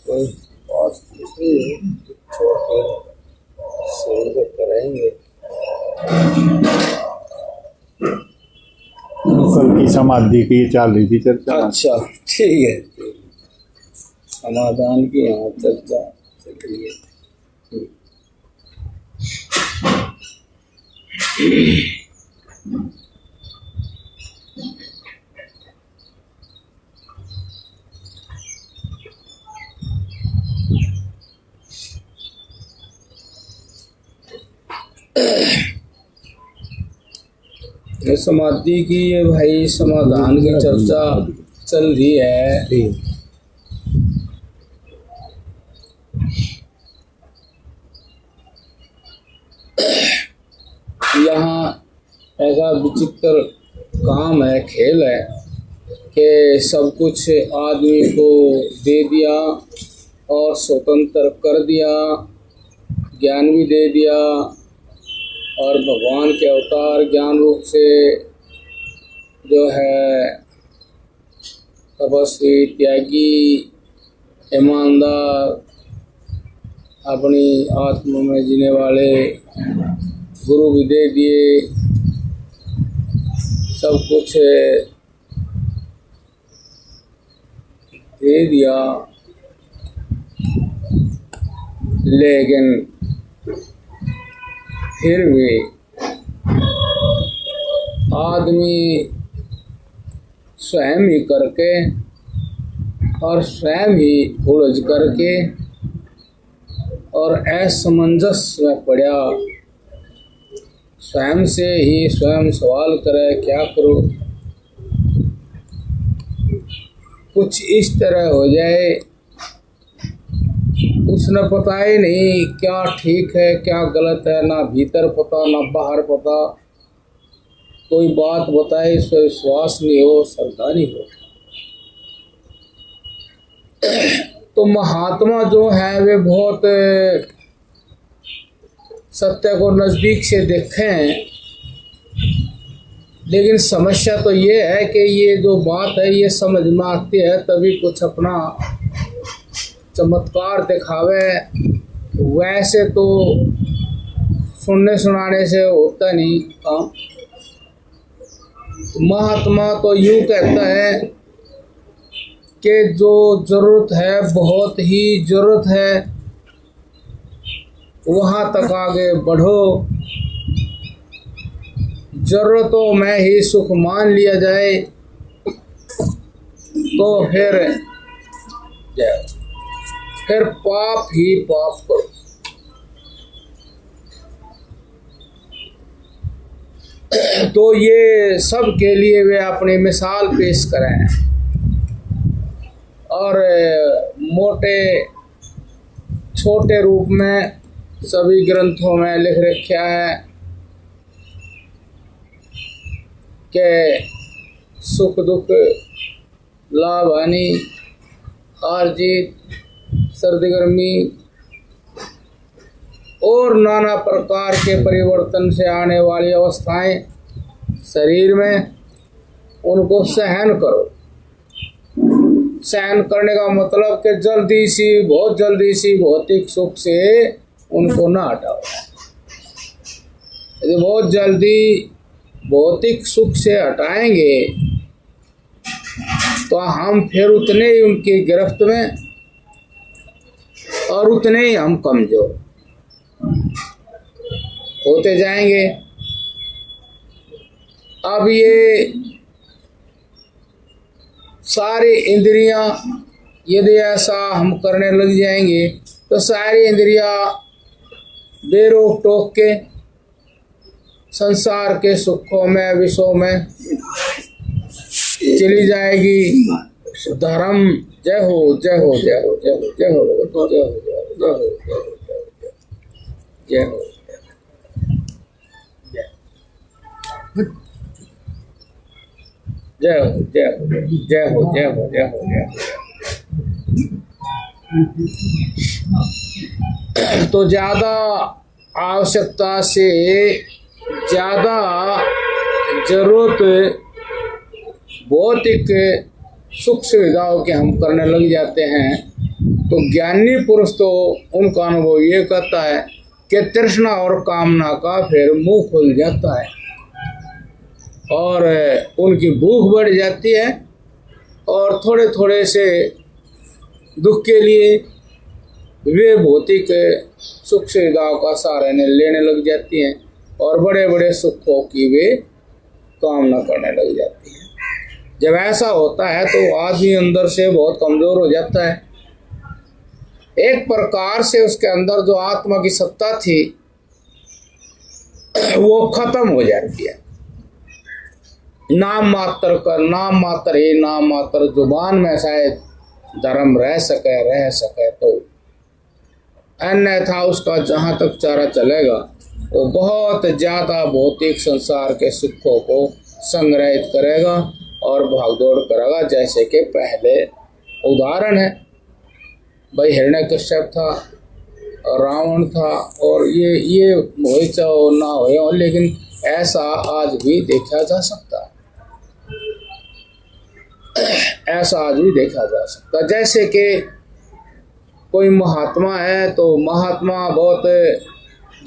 कोई बात नहीं, छोड़ करेंगे। कल की समाधि की चल रही थी चर्चा। अच्छा ठीक है, समाधान की यहाँ चर्चा चल रही है। समाधि की ये भाई समाधान की चर्चा चल रही है। यहाँ ऐसा विचित्र काम है, खेल है कि सब कुछ आदमी को दे दिया और स्वतंत्र कर दिया, ज्ञान भी दे दिया और भगवान के अवतार ज्ञान रूप से जो है तपस्वी, त्यागी, ईमानदार, अपनी आत्मा में जीने वाले गुरु भी दे दिए, सब कुछ दे दिया, लेकिन फिर भी आदमी स्वयं ही करके और स्वयं ही उलझ करके और असमंजस में पड़ा, स्वयं से ही स्वयं सवाल करे क्या करो। कुछ इस तरह हो जाए उसने पता ही नहीं क्या ठीक है क्या गलत है, ना भीतर पता ना बाहर पता, कोई बात बताए इस पर विश्वास नहीं हो, श्रद्धा नहीं हो। तो महात्मा जो है वे बहुत सत्य को नजदीक से देखें, लेकिन समस्या तो ये है कि ये जो बात है ये समझ में आती है तभी कुछ अपना चमत्कार दिखावे, वैसे तो सुनने सुनाने से होता नहीं काम। महात्मा तो यूँ कहता है कि जो जरूरत है, बहुत ही जरूरत है, वहाँ तक आगे बढ़ो, जरूरतों में ही सुख मान लिया जाए तो फिर पाप ही पाप करो। तो ये सब के लिए वे अपनी मिसाल पेश करें और मोटे छोटे रूप में सभी ग्रंथों में लिख रखा है कि सुख दुख, लाभ हानि, हार जीत, सर्दी गर्मी और नाना प्रकार के परिवर्तन से आने वाली अवस्थाएं शरीर में, उनको सहन करो। सहन करने का मतलब कि बहुत जल्दी सी भौतिक सुख से उनको ना हटाओ। यदि बहुत जल्दी भौतिक सुख से हटाएंगे तो हम फिर उतने ही उनकी गिरफ्त में और उतने ही हम कमजोर होते जाएंगे। अब ये सारी इंद्रियां यदि ऐसा हम करने लग जाएंगे तो सारी इंद्रियां बेरोक टोक के संसार के सुखों में, विषयों में चली जाएगी। धर्म जय हो, जय हो, जय हो, जय हो, जय हो, जय हो, जय हो, जय हो, जय हो, जय हो, जय हो, जय हो, जय हो, जय हो। तो ज्यादा आवश्यकता से ज्यादा जरूरत भौतिक सुख सुविधाओं के हम करने लग जाते हैं, तो ज्ञानी पुरुष तो उनका अनुभव ये करता है कि तृष्णा और कामना का फिर मुंह खुल जाता है और उनकी भूख बढ़ जाती है और थोड़े थोड़े से दुख के लिए वे भौतिक सुख सुविधाओं का सहारा लेने लग जाती हैं और बड़े बड़े सुखों की वे कामना करने लग जाती हैं। जब ऐसा होता है तो आदमी अंदर से बहुत कमज़ोर हो जाता है। एक प्रकार से उसके अंदर जो आत्मा की सत्ता थी वो खत्म हो जाती है। नाम मात्र जुबान में शायद धर्म रह सके तो अन्यथा उसका जहाँ तक चारा चलेगा वो बहुत ज़्यादा भौतिक संसार के सुखों को संग्रहित करेगा और भागदौड़ करेगा। जैसे कि पहले उदाहरण है भाई, हिरण्यकश्यप था, रावण था और ये हो चाहो ना हो, लेकिन ऐसा आज भी देखा जा सकता है। ऐसा आज भी देखा जा सकता है। जैसे कि कोई महात्मा है तो महात्मा बहुत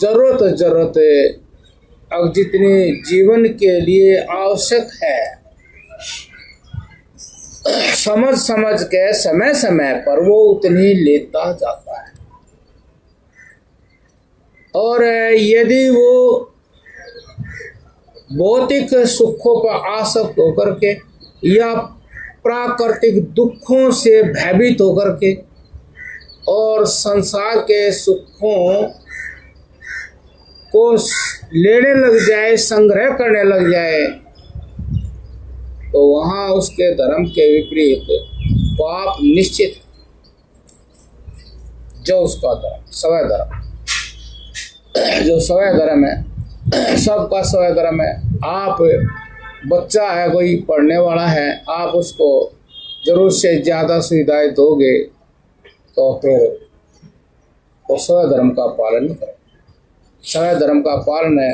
जरूरत अब जितनी जीवन के लिए आवश्यक है समझ के समय पर वो उतनी लेता जाता है। और यदि वो भौतिक सुखों पर आसक्त होकर के या प्राकृतिक दुखों से भयभीत होकर के और संसार के सुखों को लेने लग जाए, संग्रह करने लग जाए, तो वहाँ उसके धर्म के विपरीत पाप निश्चित है। जो उसका धर्म स्वय धर्म, जो स्वय धर्म है, सबका स्वय धर्म है। आप बच्चा है, कोई पढ़ने वाला है, आप उसको जरूर से ज़्यादा सुविधाएं दोगे तो फिर वो स्वय धर्म का पालन नहीं करेगा। स्वय धर्म का पालन है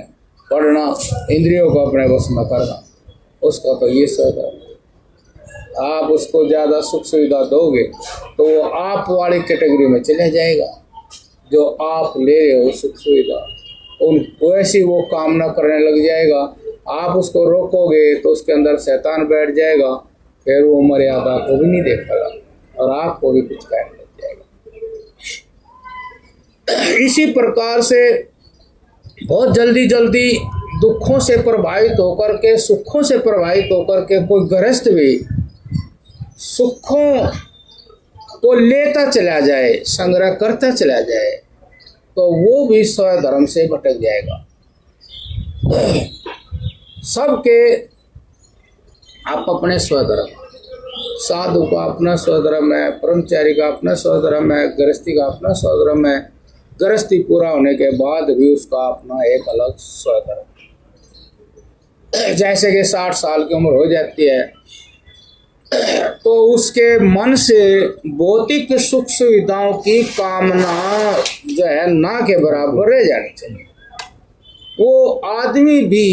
पढ़ना, इंद्रियों को अपने वश में करना, उसका तो ये स्वय धर्म है। आप उसको ज़्यादा सुख सुविधा दोगे तो वो आप वाली कैटेगरी में चले जाएगा। जो आप ले रहे हो सुख सुविधा, उन वैसी वो कामना करने लग जाएगा। आप उसको रोकोगे तो उसके अंदर शैतान बैठ जाएगा, फिर वो मर्यादा को भी नहीं देखेगा और आपको भी कुछ कहने लग जाएगा। इसी प्रकार से बहुत जल्दी दुखों से प्रभावित होकर के, सुखों से प्रभावित होकर के कोई गृहस्थ भी सुखों को लेता चला जाए, संग्रह करता चला जाए, तो वो भी स्वय धर्म से भटक जाएगा। सबके आप अपने स्वधर्म, साधु का अपना स्वधर्म है, ब्रह्मचारी का अपना स्वधर्म है, गृहस्थी का अपना स्वधर्म है। गृहस्थी पूरा होने के बाद भी उसका अपना एक अलग स्वधर्म। जैसे कि 60 साल की उम्र हो जाती है तो उसके मन से भौतिक सुख सुविधाओं की कामना जो है ना के बराबर रह जानी चाहिए। वो आदमी भी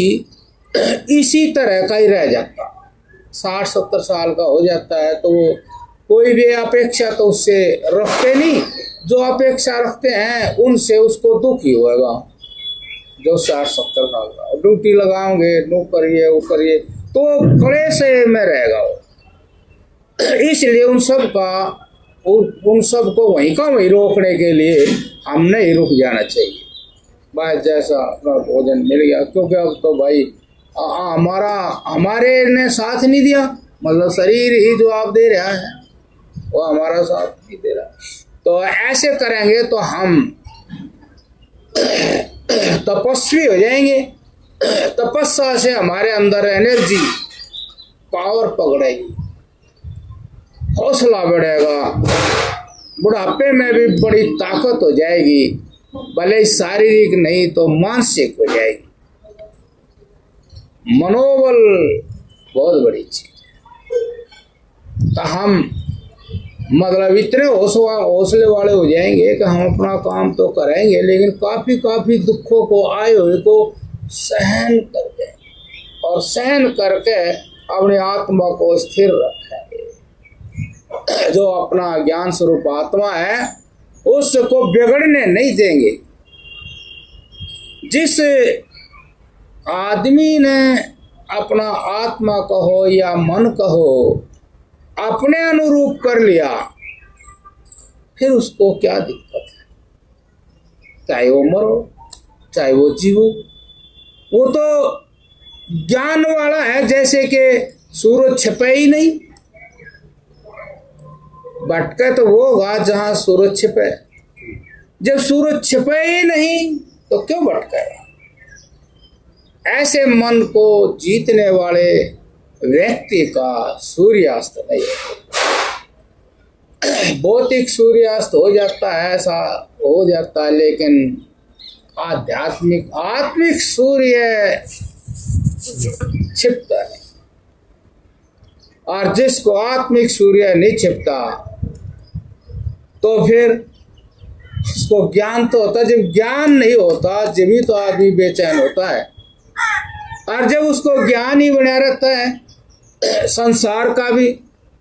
इसी तरह का ही रह जाता। 60-70 साल का हो जाता है तो वो कोई भी अपेक्षा तो उससे रखते नहीं, जो अपेक्षा रखते हैं उनसे उसको दुख ही होगा। जो 60-70 साल का ड्यूटी लगाओगे, नो करिए वो करिए, तो कड़े से में रहेगा वो। इसलिए उन सब को वहीं का वहीं रोकने के लिए हमने ही रुक जाना चाहिए। भाई जैसा अपना भोजन मिल गया, क्योंकि अब तो भाई हमारे ने साथ नहीं दिया, मतलब शरीर ही जो आप दे रहा है वो हमारा साथ नहीं दे रहा। तो ऐसे करेंगे तो हम तपस्वी हो जाएंगे। तपस्या से हमारे अंदर एनर्जी, पावर पकड़ेगी, हौसला बढ़ेगा, बुढ़ापे में भी बड़ी ताकत हो जाएगी, भले शारीरिक नहीं तो मानसिक हो जाएगी। मनोबल बहुत बड़ी चीज है। तो हम मतलब इतने हौसले वाले हो जाएंगे कि हम अपना काम तो करेंगे, लेकिन काफी दुखों को, आए हुए को सहन कर देंगे और सहन करके अपनी आत्मा को स्थिर रखेंगे। जो अपना ज्ञान स्वरूप आत्मा है उसको बिगड़ने नहीं देंगे। जिस आदमी ने अपना आत्मा कहो या मन कहो अपने अनुरूप कर लिया, फिर उसको क्या दिक्कत है? चाहे वो मरो चाहे वो जीवो, वो तो ज्ञान वाला है। जैसे कि सूरज छिपे ही नहीं, भटके तो वो होगा जहां सूरज छिपे। जब सूरज छिपे ही नहीं तो क्यों भटके? ऐसे मन को जीतने वाले व्यक्ति का सूर्यास्त नहीं है। भौतिक सूर्यास्त हो जाता है, ऐसा हो जाता है, लेकिन आत्मिक सूर्य छिपता है। और जिसको आत्मिक सूर्य नहीं छिपता तो फिर उसको ज्ञान तो होता। जब ज्ञान नहीं होता जब ही तो आदमी बेचैन होता है। और जब उसको ज्ञान ही बना रहता है, संसार का भी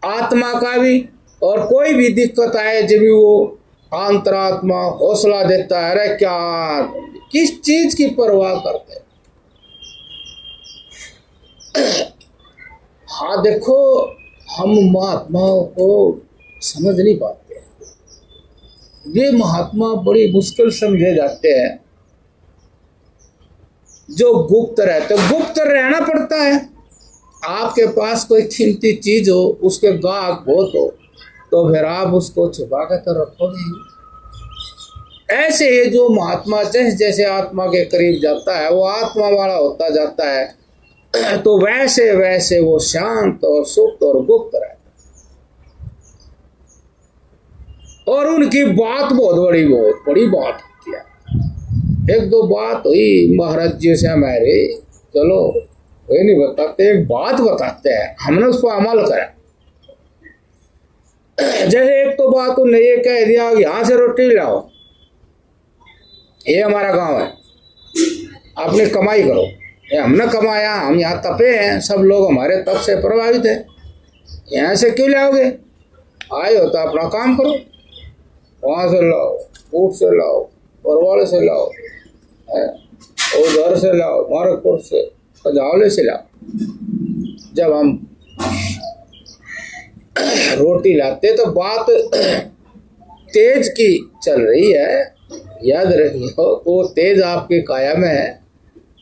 आत्मा का भी, और कोई भी दिक्कत आए जब भी वो अंतरात्मा हौसला देता है, अरे क्या किस चीज की परवाह करते। हाँ देखो, हम महात्माओं को समझ नहीं पाते। ये महात्मा बड़ी मुश्किल समझे जाते हैं। जो गुप्त रहते, गुप्त रहना पड़ता है। आपके पास कोई कीमती चीज हो, उसके गाहक बहुत हो, तो फिर आप उसको छुपा के तो रखोगे। ऐसे ही जो महात्मा जैसे जैसे आत्मा के करीब जाता है वो आत्मा वाला होता जाता है, तो वैसे वैसे वो शांत और सुप्त और गुप्त रहता है। और उनकी बात बहुत बड़ी बात होती है। एक दो बात हुई महाराज जी से हमारे, चलो वे नहीं बताते, एक बात बताते हैं, हमने उस पर अमल करा। जैसे एक तो बात उन्हें ये कह दिया यहाँ से रोटी लाओ, ये हमारा गांव है, अपनी कमाई करो। ये हमने कमाया, हम यहाँ तपे हैं, सब लोग हमारे तप से प्रभावित है, यहाँ से क्यों लाओगे? आए हो तो अपना काम करो, वहाँ से लाओ, ऊट से लाओ, परवाड़े से लाओ, उधर से लाओ, मारकपुर से, जावले से लाओ। जब हम रोटी लाते तो बात तेज की चल रही है, याद रखिए। वो तेज आपके काया में है,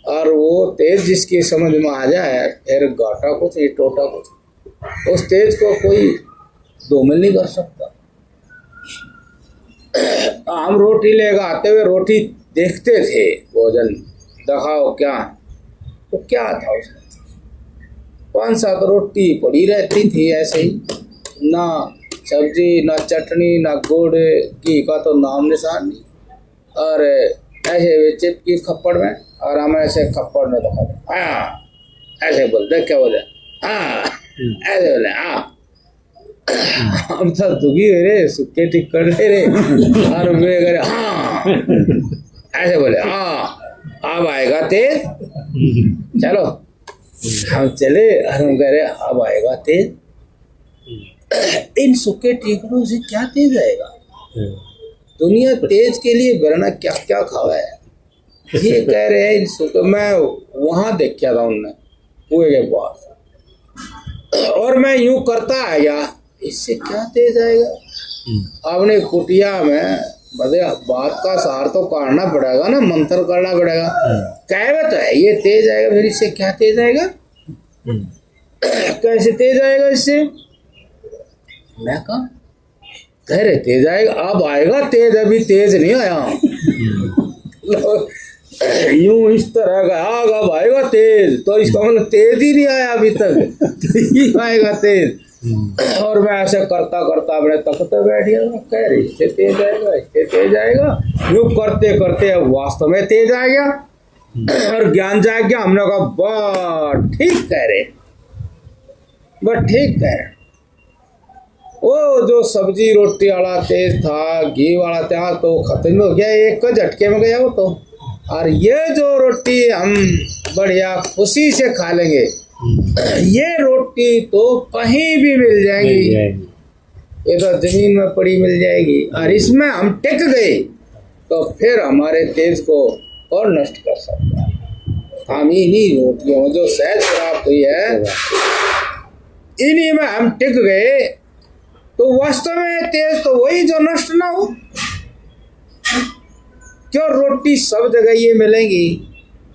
और वो तेज जिसकी समझ में आ जाए, फिर घाटा कुछ नहीं टोटा कुछ। उस तेज को कोई धूमिल नहीं कर सकता। हम रोटी लेकर आते हुए रोटी देखते थे, भोजन दिखाओ क्या, तो क्या था उसमें? 5-7 रोटी पड़ी रहती थी ऐसे ही, ना सब्जी ना चटनी ना गुड़, घी का तो नाम निशान नहीं। और ऐसे चिपकी खप्पड़ में, और हम ऐसे खप्पड़ में दिखा, हाँ ऐसे बोलते, क्या बोले, हाँ ऐसे बोले, हाँ। हम तो दुखी हो रहे, सुक्के टिक कर ले रहे, और वे करे हाँ ऐसे बोले, हाँ अब आएगा तेज, चलो। हम चले और हम कह रहे अब आएगा तेज। इन सुक्के टिकड़ों से क्या तेज आएगा? दुनिया तेज के लिए वरना क्या क्या खावा है, ये कह रहे हैं इन सुक्के। मैं वहां देखा था उनने कुएं के पास, और मैं यूं करता है या इससे क्या तेज आएगा? अपने कुटिया में बदे बात का सार तो काटना पड़ेगा ना, मंत्र करना पड़ेगा। कहवत है ये तेज आएगा, फिर इससे क्या तेज आएगा? कैसे तेज आएगा इससे? मैं कहा कह रहे तेज आएगा, अब आएगा तेज, अभी तेज नहीं आया। यूं इस तरह का अब आएगा तेज, तो इसका मतलब तेज ही नहीं आया अभी तक, तो आएगा तेज। और मैं ऐसे करता करता अपने तकते बैठ गया, कह रही इससे तेज आएगा, इससे तेज आएगा। यूं करते करते वास्तव में तेज आ गया, और ज्ञान जाग गया। हमने कहा बस ठीक कह रहे, बस ठीक कह रहे। वो जो सब्जी रोटी वाला तेज था, घी वाला था, तो खत्म हो गया, एक झटके में गया वो तो। और ये जो रोटी हम बढ़िया खुशी से खा लेंगे। ये रोटी तो कहीं भी मिल जाएगी, ये तो जमीन में पड़ी मिल जाएगी, और इसमें हम टिक गए तो फिर हमारे तेज को और नष्ट कर सकता है। हम इन्हीं रोटियों जो सहज प्राप्त हुई है, इन्हीं में हम टिक गए तो वास्तव में तेज तो वही जो नष्ट ना हो। क्यों, रोटी सब जगह ये मिलेंगी,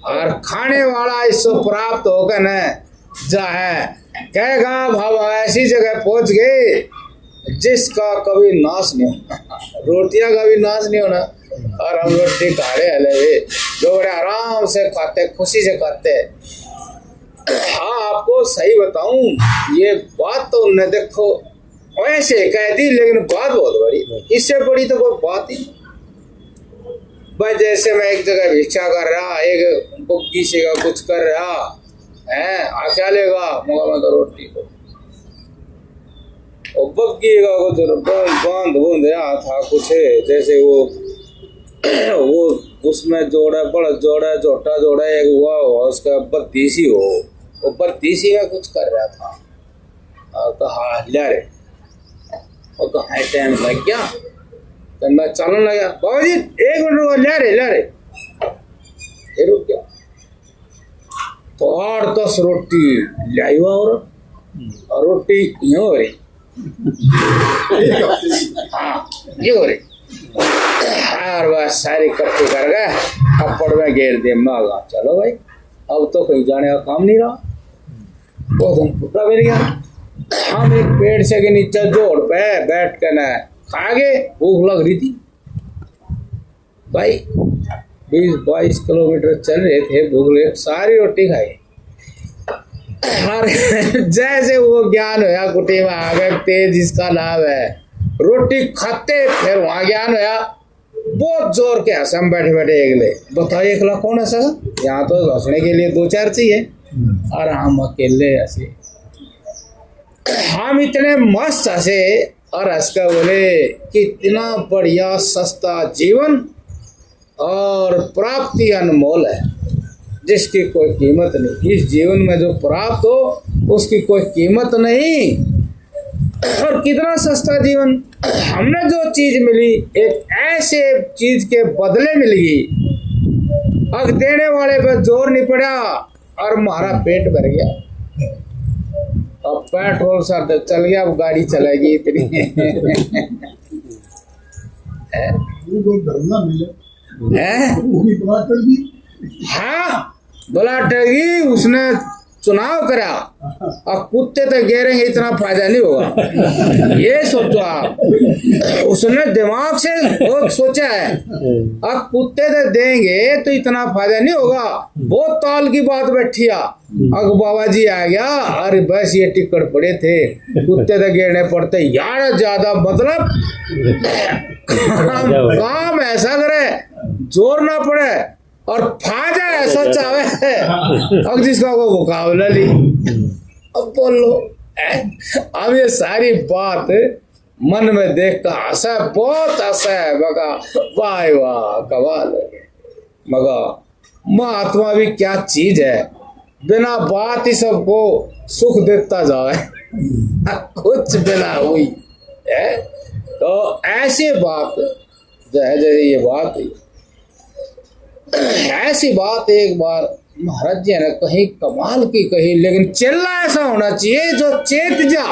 और खाने वाला इससे प्राप्त होकर न जा है कहेगा हम ऐसी जगह पहुंच गए जिसका कभी नाश नहीं होना, रोटियां का भी नाश नहीं होना, और हम रोटी खाने वाले हुए जो बड़े आराम से खाते, खुशी से खाते हैं। हाँ, आपको सही बताऊं, ये बात तो उन्होंने देखो वैसे कह दी, लेकिन बात बहुत बड़ी, इससे बड़ी तो कोई बात ही। भाई जैसे मैं एक जगह भिक्षा कर रहा, एक बुक्की से का कुछ कर रहा है, क्या लेगा मगा मैं तो रोटी को, और बग्गी का कुछ बांध बूंद रहा था कुछ है, जैसे वो उसमें जोड़ा बड़ा जोड़ा छोटा जोड़ा एक हुआ उसका 32 हो, वो 32 का कुछ कर रहा था, और कहा ले रे, और कहा टाइम लग गया तो मैं चलने लगा, बाबा जी 1 मिनट रुको, ले रे फिर रुक गया तो 8-10 रोटी ले आई, और रोटी यूं हो रही, हाँ ये हो रही, और बस सारी इकट्ठी कर गए, कपड़ में घेर दे, मांगा चलो भाई अब तो कहीं जाने का काम नहीं रहा, बहुत फुटा मिल गया। हम एक पेड़ से के नीचे जोड़ पे बैठ कर न खा गए, भूख लग रही थी भाई, 20-22 किलोमीटर चल रहे थे, भूख लगे, सारी रोटी खाई, और जैसे वो ज्ञान होया कुटी में आ गए, तेज इसका नाम है, रोटी खाते फिर वहां ज्ञान होया, बहुत जोर के हंस, हम बैठे बैठे अगले, बताओ एकला कौन हंसा, यहाँ तो हंसने के लिए 2-4 चाहिए, और हम अकेले हंसे, हम इतने मस्त हंसे, और हंस कर बोले कितना बढ़िया सस्ता जीवन और प्राप्ति अनमोल है, जिसकी कोई कीमत नहीं, इस जीवन में जो प्राप्त हो उसकी कोई कीमत नहीं, और कितना सस्ता जीवन, हमने जो चीज मिली एक ऐसे चीज के बदले मिल गई, अब देने वाले पर जोर नहीं पड़ा और हमारा पेट भर गया, अब पेट्रोल सर चल गया, अब गाड़ी चलेगी इतनी हाँ बोला टगी, उसने चुनाव करा, अब कुत्ते तो गिरेंगे इतना फायदा नहीं होगा, ये सोचो आप, उसने दिमाग से बहुत सोचा है, अब कुत्ते तो देंगे तो इतना फायदा नहीं होगा, बहुत ताल की बात बैठी आ, अब बाबा जी आ गया, अरे बस ये टिकट पड़े थे, कुत्ते तो गिरने पड़ते यार, ज्यादा मतलब काम ऐसा करे जोर ना पड़े और फायदा ऐसा चाहे, अब जिसका को मुकाबला ली, अब बोलो, अब ये सारी बात मन में देख कर हंसा, बहुत हंसा है, मगा वाह वाह कमाल है, मगा महात्मा भी क्या चीज है, बिना बात ही सबको सुख देता जाए, कुछ बिना हुई है, तो ऐसी बात जैसे ये बात हुई, ऐसी बात एक बार महाराज जी ने कहीं कमाल की कही, लेकिन चिल्ला ऐसा होना चाहिए जो चेत जा,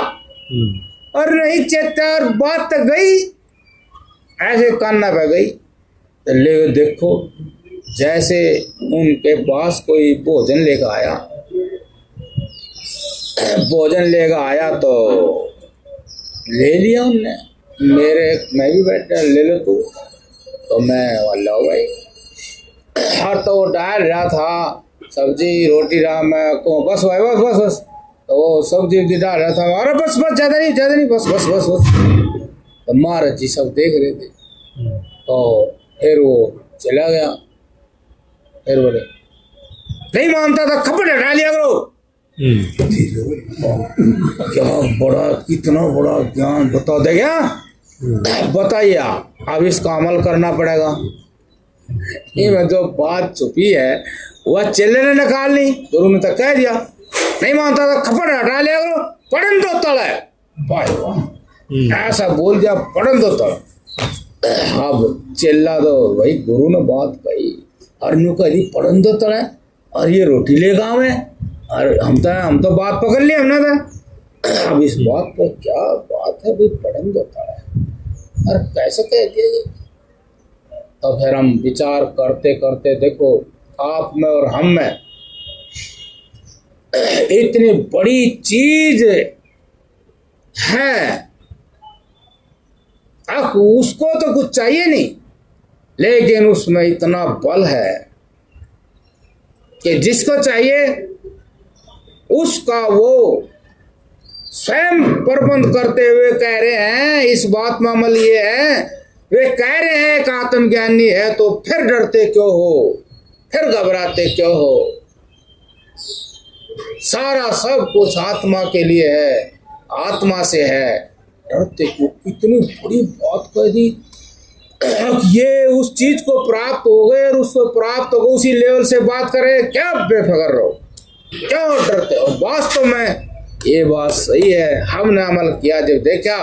और नहीं चेता और बात तो गई ऐसे कान्ना पे गई, तो ले देखो जैसे उनके पास कोई भोजन लेकर आया, भोजन लेकर आया तो ले लिया उनने, मैं भी बैठा, ले लो तू, तो मैं वाला भाई, हर तो वो डाल रहा था सब्जी रोटी रहा, मैं को बस भाई बस बस बस, तो वो सब्जी डाल रहा था, अरे बस बस ज्यादा नहीं बस बस बस बस, तो महाराज जी सब देख रहे थे, तो फिर वो चला गया, फिर बोले नहीं मानता था खपड़ हटा लिया करो, क्या बड़ा कितना बड़ा ज्ञान बता दे क्या, बताइए अब इसका अमल करना पड़ेगा, ये जो बात छुपी है वह चेले ने निकाल ली, गुरु ने तो कह दिया, नहीं मानता था खपड़ हटा लिया करो, पढ़न दो तला है, ऐसा बोल दिया, पढ़न दो तला। अब चेला तो भाई गुरु ने बात कही, और न्यू कह दी पढ़न दो तला, और ये रोटी ले गाँव है, और हम तो बात पकड़ ली हमने तो। अब इस बात पर क्या बात है भाई, पढ़न दो तला और कैसे कह दिया ये। तो फिर हम विचार करते करते देखो, आप में और हम में इतनी बड़ी चीज है, अब उसको तो कुछ चाहिए नहीं, लेकिन उसमें इतना बल है कि जिसको चाहिए उसका वो स्वयं प्रबंध करते हुए कह रहे हैं। इस बात में अमल ये है, वे कह रहे हैं कि आत्मज्ञानी है, तो फिर डरते क्यों हो, फिर घबराते क्यों हो। सारा सब कुछ आत्मा के लिए है, आत्मा से है, डरते क्यों। इतनी बड़ी बात कह दी, ये उस चीज को प्राप्त हो गए और उसको प्राप्त हो गए, उसी लेवल से बात करें, क्या बेफिक्र रहो, क्यों डरते हो। वास्तव में ये बात सही है, हमने अमल किया, जब देखा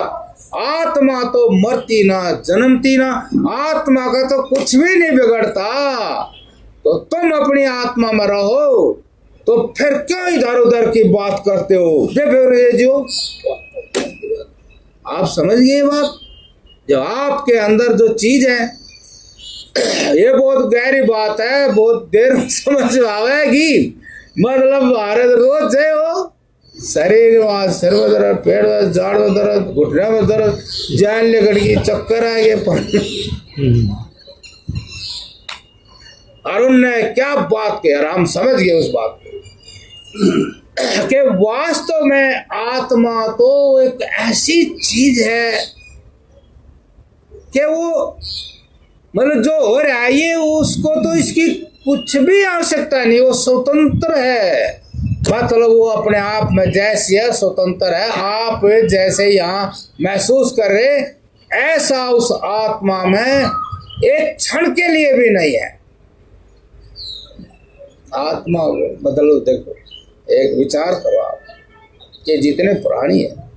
आत्मा तो मरती ना जन्मती ना, आत्मा का तो कुछ भी नहीं बिगड़ता, तो तुम अपनी आत्मा में रहो, तो फिर क्यों इधर उधर की बात करते हो, बेफिक्र जो। आप समझ गए बात, जो आपके अंदर जो चीज है, ये बहुत गहरी बात है, बहुत देर में समझ आवेगी। मतलब भारत रोज है हो, शरीर में सिर में दर्द, पेट में, जाड़ में दर्द, घुटने में दर्द, जान लेकर की चक्कर आएंगे। अरुण ने क्या बात की, हम समझ गए उस बात को कि वास्तव में आत्मा तो एक ऐसी चीज है कि वो मतलब जो हो रहा है ये, उसको तो इसकी कुछ भी आवश्यकता नहीं, वो स्वतंत्र है। मतलब वो अपने आप में जैसी है स्वतंत्र है, आप जैसे यहाँ महसूस कर रहे ऐसा उस आत्मा में एक क्षण के लिए भी नहीं है। आत्मा बदलो, देखो एक विचार करो आप कि जितने प्राणी हैं,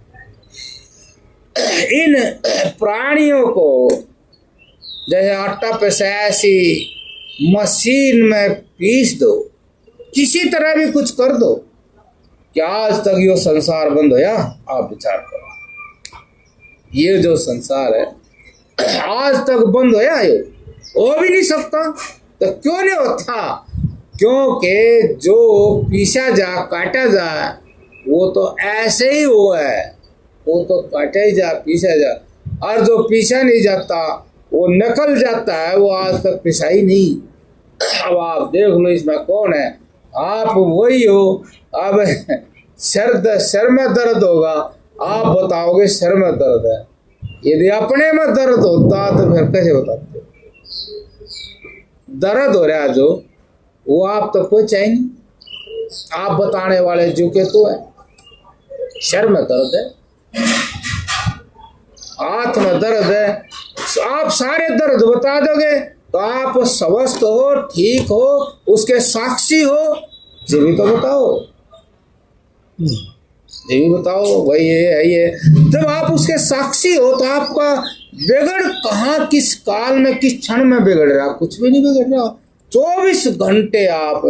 इन प्राणियों को जैसे आटा पिसा ऐसी मशीन में पीस दो, किसी तरह भी कुछ कर दो, क्या आज तक ये संसार बंद होया? आप विचार करो, ये जो संसार है आज तक बंद होया, ये हो भी नहीं सकता। तो क्यों नहीं होता? क्योंकि जो पीसा जा काटा जा वो तो ऐसे ही हुआ है, वो तो काटा ही जा पीसा जा, और जो पीसा नहीं जाता वो निकल जाता है, वो आज तक पिसा ही नहीं। अब आप देख लो इसमें कौन है, आप वही हो। अब सर में दर्द होगा, आप बताओगे सर में दर्द है, यदि अपने में दर्द होता तो फिर कैसे बताते? दर्द हो रहा है जो, वो आप तो कोई चाहिए नहीं, आप बताने वाले जो के तो है। सर में दर्द है, हाथ में दर्द है, आप सारे दर्द बता दोगे तो आप स्वस्थ हो, ठीक हो, उसके साक्षी हो, ये भी तो बताओ, ये भी बताओ भाई ये है ये। जब आप उसके साक्षी हो तो आपका बिगड़ कहाँ, किस काल में, किस क्षण में बिगड़ रहा? कुछ भी नहीं बिगड़ रहा। 24 घंटे आप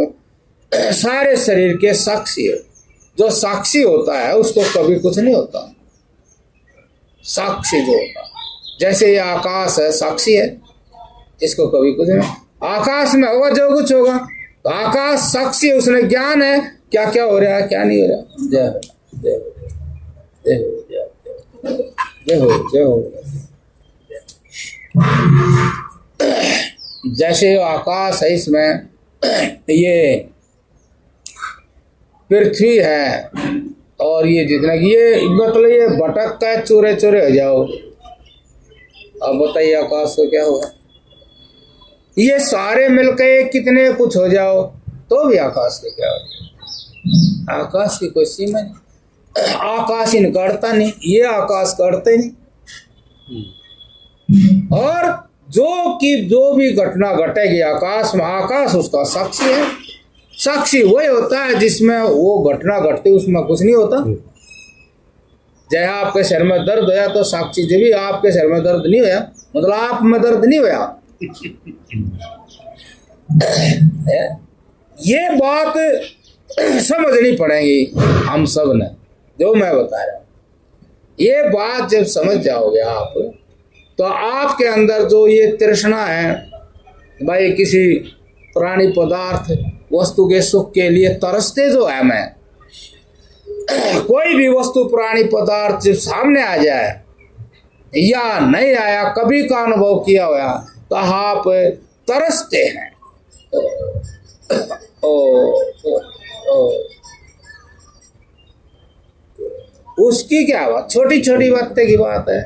सारे शरीर के साक्षी हो। जो साक्षी होता है उसको कभी कुछ नहीं होता। साक्षी जो होता, जैसे ये आकाश है, साक्षी है, इसको कभी कुछ नहीं। आकाश में होगा जो कुछ होगा, तो आकाश साक्षी है, उसने ज्ञान है क्या क्या हो रहा है क्या नहीं हो रहा। जय हो, जय हो, जय हो, जय हो, जय हो। जैसे आकाश है, इसमें ये पृथ्वी है, और ये जितना ये मतलब ये भटक का चूरे चूरे हो जाओ, अब बताइए आकाश को क्या होगा? ये सारे मिलकर कितने कुछ हो जाओ तो भी आकाश को क्या होगा? आकाश की कोई सीमा नहीं। आकाश इन करता नहीं, ये आकाश करते नहीं। और जो भी घटना घटेगी आकाश में, आकाश उसका साक्षी है। साक्षी वही होता है जिसमें वो घटना घटती, उसमें कुछ नहीं होता। जैसे आपके सिर में दर्द होया तो साक्षी जी भी आपके सिर में दर्द नहीं होया, मतलब आप में दर्द नहीं होया। ये बात समझनी पड़ेगी हम सब ने, जो मैं बता रहा हूं। ये बात जब समझ जाओगे आप, तो आपके अंदर जो ये तृष्णा है भाई, किसी प्राणी पदार्थ वस्तु के सुख के लिए तरसते जो है, मैं कोई भी वस्तु प्राणी पदार्थ जब सामने आ जाए या नहीं आया, कभी का अनुभव किया हुआ, तो आप तरसते हैं। उसकी क्या बात, छोटी छोटी बातें की बात है।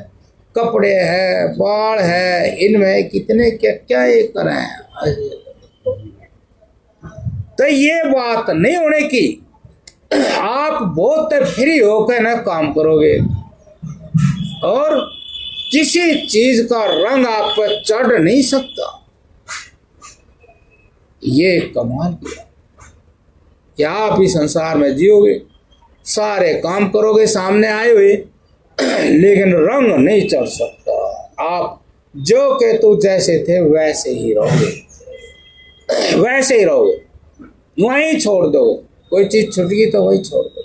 कपड़े है, बाल है, इनमें कितने क्या क्या ये करें, तो ये बात नहीं होने की। आप बहुत फ्री होकर ना काम करोगे और किसी चीज का रंग आप पर चढ़ नहीं सकता। ये कमाल किया क्या आप इस संसार में जियोगे, सारे काम करोगे सामने आए हुए, लेकिन रंग नहीं चढ़ सकता। आप जो के तो जैसे थे वैसे ही रहोगे, वैसे ही रहोगे, वहीं छोड़ दोगे। कोई चीज छूट गई तो वही छोड़ दो।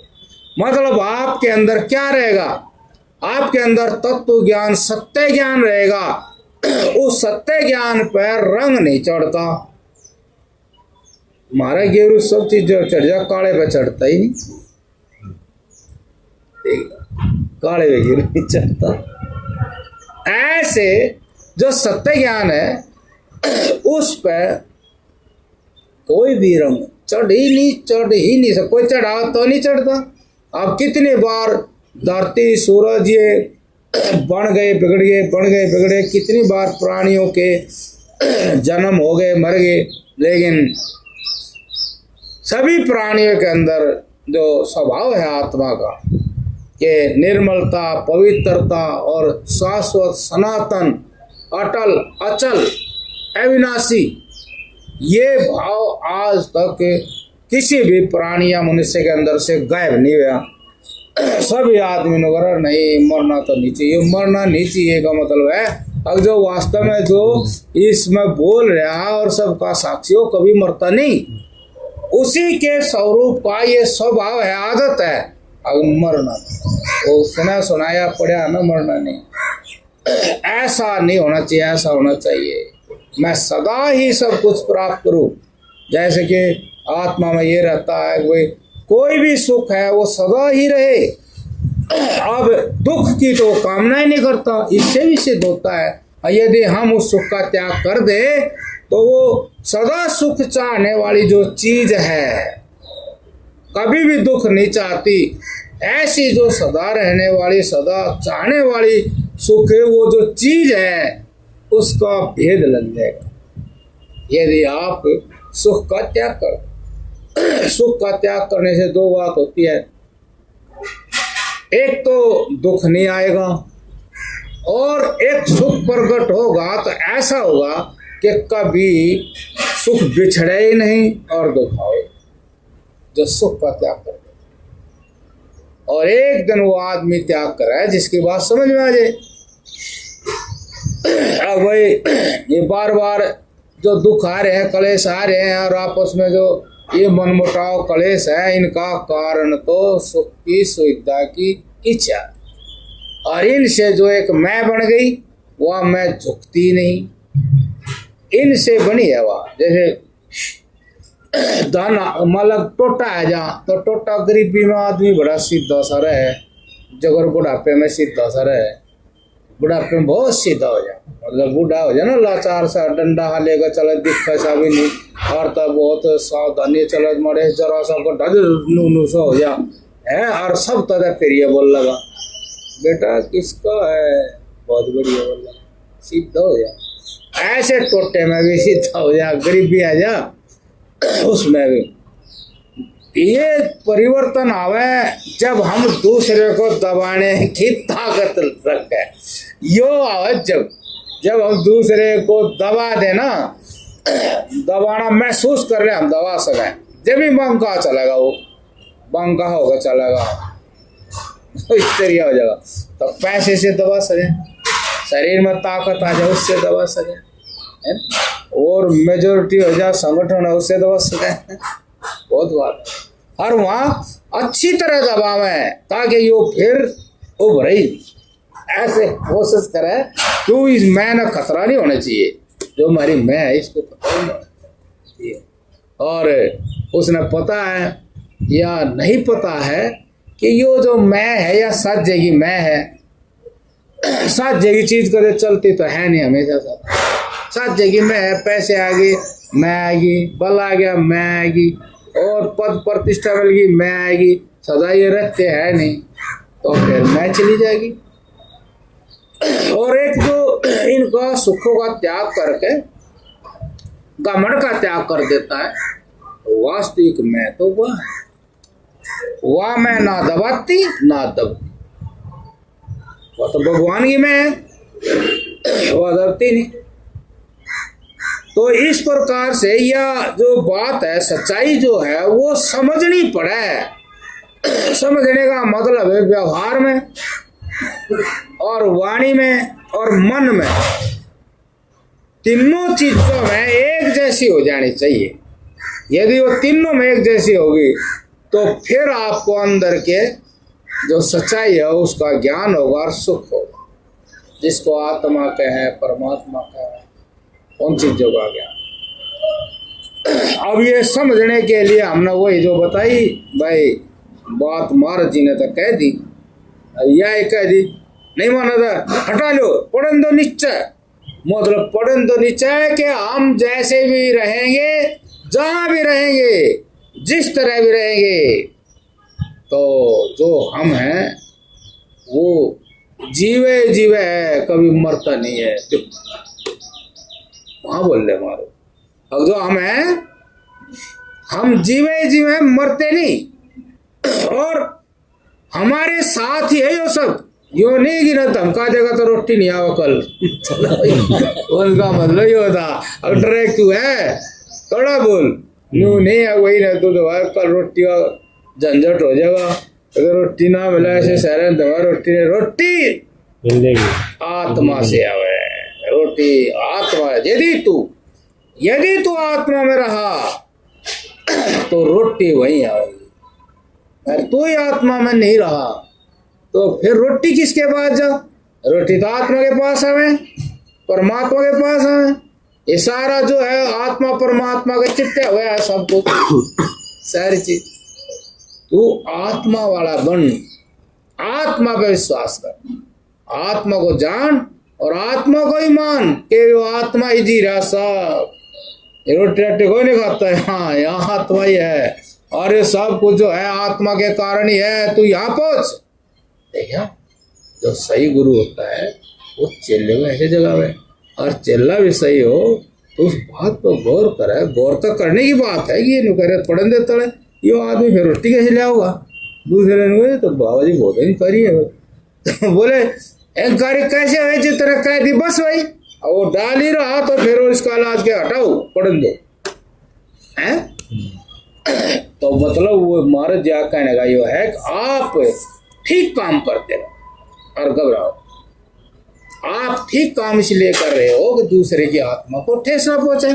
मतलब आपके अंदर क्या रहेगा, आपके अंदर तत्व ज्ञान, सत्य ज्ञान रहेगा। उस सत्य ज्ञान पर रंग नहीं चढ़ता। हमारा गेरू सब चीज जो चढ़ जा, काले पे चढ़ता ही नहीं, काले पे गेरू नहीं चढ़ता। ऐसे जो सत्य ज्ञान है उस पर कोई भी रंग चढ़ ही नहीं सकता। कोई चढ़ावा तो नहीं चढ़ता। अब कितने बार धरती सूरज ये बन गए बिगड़ गए, बन गए बिगड़े, कितनी बार प्राणियों के जन्म हो गए, मर गए, लेकिन सभी प्राणियों के अंदर जो स्वभाव है आत्मा का, कि निर्मलता, पवित्रता और शाश्वत, सनातन, अटल, अचल, अविनाशी, ये भाव आज तक किसी भी प्राणी या मनुष्य के अंदर से गायब नहीं हुआ। सभी आदमी ने बोला नहीं, मरना तो नहीं चाहिए, मरना नहीं चाहिए का मतलब है अब जो वास्तव में जो इसमें बोल रहा है और सबका साक्षी हो, कभी मरता नहीं। उसी के स्वरूप का ये स्वभाव है, आदत है। अब मरना वो सुना सुनाया पड़ा ना, मरना नहीं, ऐसा नहीं होना चाहिए। ऐसा होना चाहिए मैं सदा ही सब कुछ प्राप्त करूं। जैसे कि आत्मा में ये रहता है भाई, कोई भी सुख है वो सदा ही रहे। अब दुख की तो कामना ही नहीं करता, इससे भी सिद्ध होता है यदि हम उस सुख का त्याग कर दे तो वो सदा सुख चाहने वाली जो चीज है, कभी भी दुख नहीं चाहती, ऐसी जो सदा रहने वाली, सदा चाहने वाली सुख है, वो जो चीज है उसका भेद लग जाएगा यदि आप सुख का त्याग कर। सुख का त्याग करने से दो बात होती है, एक तो दुख नहीं आएगा और एक सुख प्रकट होगा तो ऐसा होगा कि कभी सुख बिछड़े ही नहीं और दुख आए। जो सुख का त्याग कर, और एक दिन वो आदमी त्याग करे जिसकी बात समझ में आ जाए। अब भाई ये बार बार जो दुख आ रहे हैं, कलेश आ रहे हैं, और आपस में जो ये मनमुटाव कलेश है, इनका कारण तो सुख की सुविधा की इच्छा, और इनसे जो एक मैं बन गई वह मैं झुकती नहीं, इनसे बनी है वह। जैसे दाना मतलब टोटा है जहाँ, तो टोटा गरीबी में आदमी बड़ा सीधा सा रहे, जगर बुढ़ापे में सीधा सा रहे, बुढ़ापे में बहुत सीधा हो जाए, मतलब बूढ़ा हो जाए ना, लाचार सा, डंडा हालेगा चले, दिखा सा भी नहीं, और तब बहुत सावधानी चले, मरे जरा सा गड्ढा नू सा हो जा है, और सब तरह फिर ये बोल लगा बेटा किसका है, बहुत बढ़िया बोल लगा, सीधा हो जा। ऐसे टोटे में भी सीधा हो जा, गरीबी आ जा उसमें भी। ये परिवर्तन आवे जब हम दूसरे को दबाने की ताकत रखे, यो आवे जब हम दूसरे को दबा देना, दबाना महसूस कर रहे हम दबा सकें, जब भी बंका चलेगा वो बंका होगा चलेगा तो इस तरीका हो जाएगा। तो पैसे से दबा सके, शरीर में ताकत आ जाए उससे दबा सके, है ना? और मेजोरिटी हो जाए संगठन है उससे दबा सके। बहुत बात है। और वहाँ अच्छी तरह दबाव है ताकि यो फिर उभर ही ऐसे कोशिश करे क्यों इस मैं ना खतरा नहीं होना चाहिए, जो हमारी मैं है इसको खतरा नहीं होना चाहिए। और उसने पता है या नहीं पता है कि यो जो मैं है या सात जगी मैं है, सात जगी चीज कदे चलती तो है नहीं हमेशा सात जगी मैं है। पैसे आ गए मैं आएगी, बल आ गया मैं आएगी, और पद प्रतिष्ठा मिल गई मैं आएगी, सदा ये रहते है नहीं तो फिर मैं चली जाएगी। और एक जो इनका सुखों का त्याग करके घमंड का त्याग कर देता है, वास्तविक मैं तो वह मैं ना दबाती ना दबती, वह तो भगवान की मैं है, वह दबती नहीं। तो इस प्रकार से यह जो बात है सच्चाई जो है वो समझनी पड़े। समझने का मतलब है व्यवहार में और वाणी में और मन में, तीनों चीजों में एक जैसी हो जानी चाहिए। यदि वो तीनों में एक जैसी होगी तो फिर आपको अंदर के जो सच्चाई है उसका ज्ञान होगा और सुख होगा, जिसको आत्मा कहे परमात्मा कहे, उन चीजों का ज्ञान। अब ये समझने के लिए हमने वही जो बताई भाई बात महाराज जी ने तो कह दी, यह कह दी नहीं माना था हटा लो पढ़न दो निश्चय, मतलब पढ़न दो निश्चय कि हम जैसे भी रहेंगे, जहां भी रहेंगे, जिस तरह भी रहेंगे, तो जो हम हैं वो जीवे जीवे है, कभी मरता नहीं है। वहां बोल रहे मारो, अब जो हम हैं हम जीवे जीवे मरते नहीं, और हमारे साथ ही है यो सब। यो नहीं कि ना धमका देगा तो रोटी नहीं आवा कल उनका मतलब ये होता। अब डरे क्यों है थोड़ा बोल यूं नहीं है वही ना तो कल रोटी का झंझट हो जाएगा, अगर रोटी ना मिला ऐसे सारे दवा रोटी आत्मा से आवे, रोटी आत्मा। यदि तू आत्मा में रहा तो रोटी वहीं आएगी, अगर तू ही आत्मा में नहीं रहा तो फिर रोटी किसके पास जा? रोटी तो आत्मा के पास आवे, परमात्मा के पास आवे। ये सारा जो है आत्मा परमात्मा का चित्ते हुआ है सब कुछ, सारी चीज। तू आत्मा वाला बन, आत्मा पे विश्वास कर, आत्मा को जान और आत्मा को ही मान कि वो आत्मा ही जी रहा सब। रोटी रोटी कोई नहीं खाता है, हाँ यहाँ आत्मा ही है और ये सब कुछ जो है आत्मा के कारण ही है। तू यहाँ पहुंच। देखा जो सही गुरु होता है वो चेले को ऐसे जगावे, और चेला भी सही हो तो उस बात पर गौर करे। गौर तो करने की बात है कि ये नहीं करे पढ़न देता है ये आदमी फिर रोटी कैसे ले आऊगा दूसरे ने, तो बाबा जी बहुत ही करी है। तो बोले एक कार्य कैसे है जिस तरह कह दी बस भाई, और वो डाल ही रहा तो फिर इसका इलाज के हटाओ पढ़न दो है। तो मतलब वो महाराज जी कहने का ये है कि आप ठीक काम करते रहो और घबराओ। आप ठीक काम इसलिए कर रहे हो कि दूसरे की आत्मा को ठेस ना पहुंचे,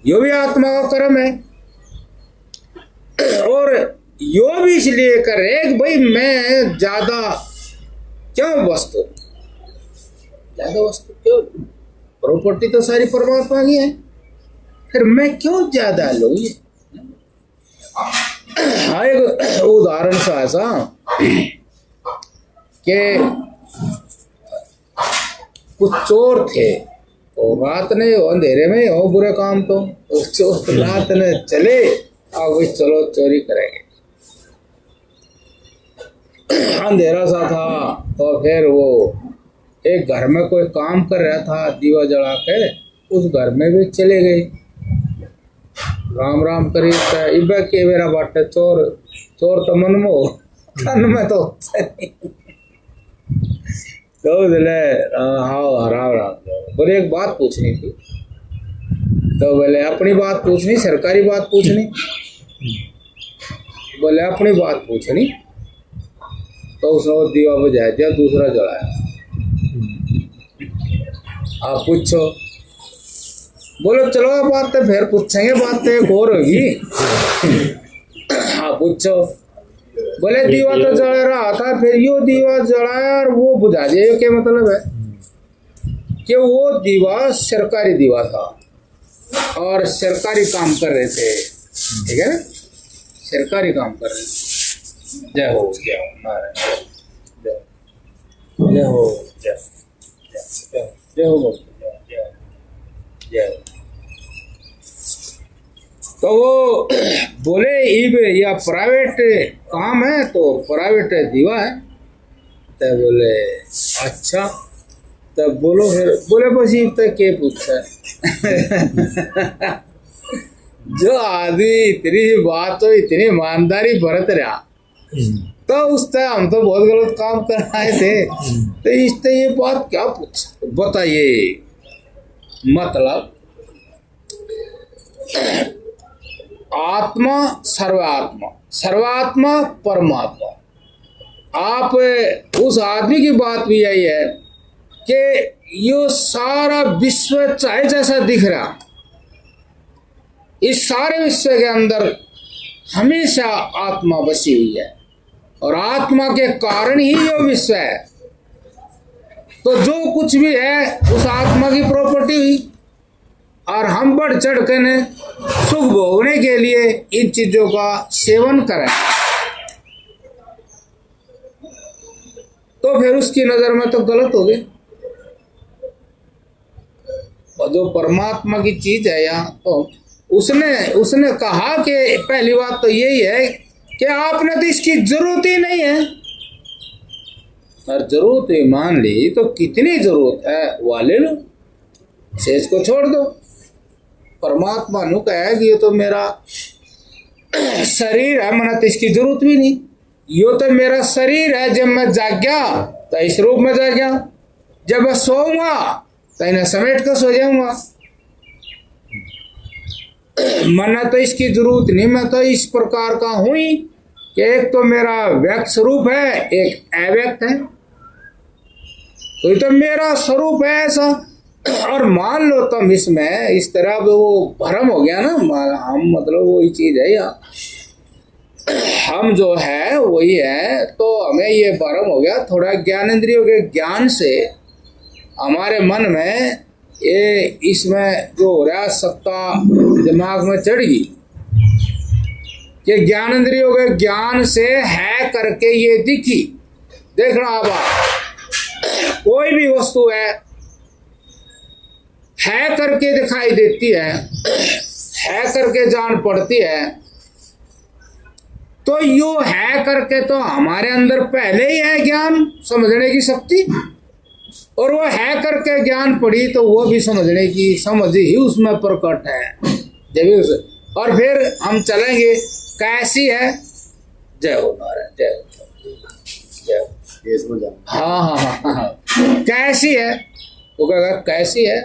यो भी आत्मा का कर्म है। और यो भी इसलिए कर रहे कि भाई मैं ज्यादा क्यों वस्तु, ज्यादा वस्तु क्यों, प्रॉपर्टी तो सारी परमात्मा की है, फिर मैं क्यों ज्यादा लूं। हाँ एक उदाहरण सा ऐसा कि कुछ चोर थे तो रात ने अंधेरे में हो बुरे काम, तो चोर रात ने चले और वही चलो चोरी करेंगे। अंधेरा सा था तो फिर वो एक घर में कोई काम कर रहा था, दीवा जला के उस घर में भी चले गए। राम राम करी इबे के मेरा बाटे चोर तो मन में हो, तन में तो बोले हाँ राम राम। बोले एक बात पूछनी थी। तो बोले अपनी बात पूछनी, सरकारी बात पूछनी। बोले अपनी बात पूछनी, तो उसने वो दीवा बुझा दिया, दूसरा जलाया। आप पूछो, बोलो चलो बातें फिर पूछेंगे, बातें एक और होगी। आप पूछो, बोले दीवा तो जल रहा था, फिर यो दीवा जलाया और वो बुझा दिया, ये क्या मतलब है? कि वो दीवा सरकारी दीवा था और सरकारी काम कर रहे थे, ठीक है, सरकारी काम कर रहे थे। जय हो नारायण, जय हो, जय जय हो, जय जय। तो वो बोले इब या प्राइवेट काम है, तो प्राइवेट दीवा है। तो बोले अच्छा, तब बोलो फिर। बोले बस इब तक के पूछा जो आदमी इतनी बात तो इतनी ईमानदारी बरत रहा, तो उस टाइम हम तो बहुत गलत काम कर आए थे, तो इससे ये बात क्या पूछा? बताइए। मतलब आत्मा सर्वात्मा, सर्वात्मा परमात्मा। आप उस आदमी की बात भी यही है कि यो सारा विश्व चाहे जैसा दिख रहा, इस सारे विश्व के अंदर हमेशा आत्मा बसी हुई है और आत्मा के कारण ही यो विश्व है। तो जो कुछ भी है उस आत्मा की प्रॉपर्टी हुई, और हम बढ़ चढ़ कर सुख भोगने के लिए इन चीजों का सेवन करें, तो फिर उसकी नजर में तो गलत हो गए। और जो परमात्मा की चीज है यहाँ, तो उसने कहा कि पहली बात तो यही है कि आपने तो इसकी जरूरत ही नहीं है। और जरूरत ही मान ली तो कितनी जरूरत है वह ले लो, शेष को छोड़ दो। परमात्मा नु कहे कि ये तो मेरा शरीर है, मैंने तो इसकी जरूरत भी नहीं। यो तो मेरा शरीर है, जब मैं जाग्या तो इस रूप में जाग्या, जब मैं सोऊंगा तो इन्हें समेट कर सो जाऊंगा। मैंने तो इसकी जरूरत नहीं, मैं तो इस प्रकार का हूं ही कि एक तो मेरा व्यक्त स्वरूप है, एक अव्यक्त है। तो ये तो मेरा स्वरूप है ऐसा। और मान लो तुम इसमें इस तरह वो भ्रम हो गया ना, हम मतलब वही चीज है या हम जो है वही है, तो हमें ये भ्रम हो गया थोड़ा ज्ञानेंद्रियों के ज्ञान से। हमारे मन में ये इसमें जो हो रहा सत्ता दिमाग में चढ़ गई कि ज्ञानेंद्रियों के ज्ञान से है करके ये दिखी। देखना अब कोई भी वस्तु है करके दिखाई देती है करके जान पड़ती है, तो यो है करके तो हमारे अंदर पहले ही है ज्ञान समझने की शक्ति, और वो है करके ज्ञान पड़ी तो वो भी समझने की समझ ही उसमें प्रकट है। जब और फिर हम चलेंगे कैसी है। जय हो नारायण, जय हो। हाँ, कैसी है, वो कहेगा कैसी है।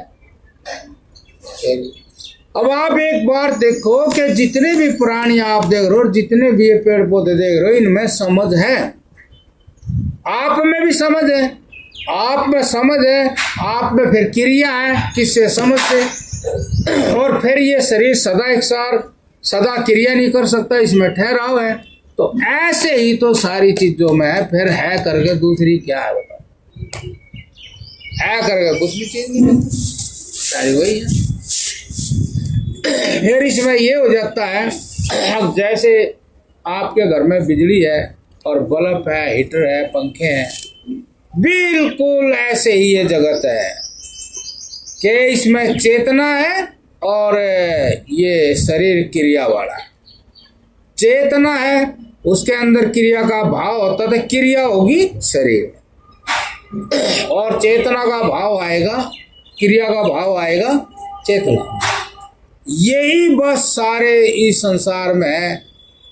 अब आप एक बार देखो कि जितने भी प्राणी आप देख रहे हो और जितने भी ये पेड़ पौधे देख रहे हो, इनमें समझ है, आप में भी समझ है, आप में समझ है, आप में फिर क्रिया है किससे समझ से। और फिर ये शरीर सदा एक सार सदा क्रिया नहीं कर सकता, इसमें ठहराव है। तो ऐसे ही तो सारी चीजों में फिर है करके दूसरी क्या है बताओ, है करके कुछ भी चीज नहीं है, सारी वही है। फिर इसमें ये हो जाता है, अब जैसे आपके घर में बिजली है और बल्ब है, हीटर है, पंखे हैं, बिल्कुल ऐसे ही ये जगत है कि इसमें चेतना है और ये शरीर क्रिया वाला है। चेतना है, उसके अंदर क्रिया का भाव होता है, क्रिया होगी शरीर में, और चेतना का भाव आएगा, क्रिया का भाव आएगा चेतना। यही बस सारे इस संसार में है।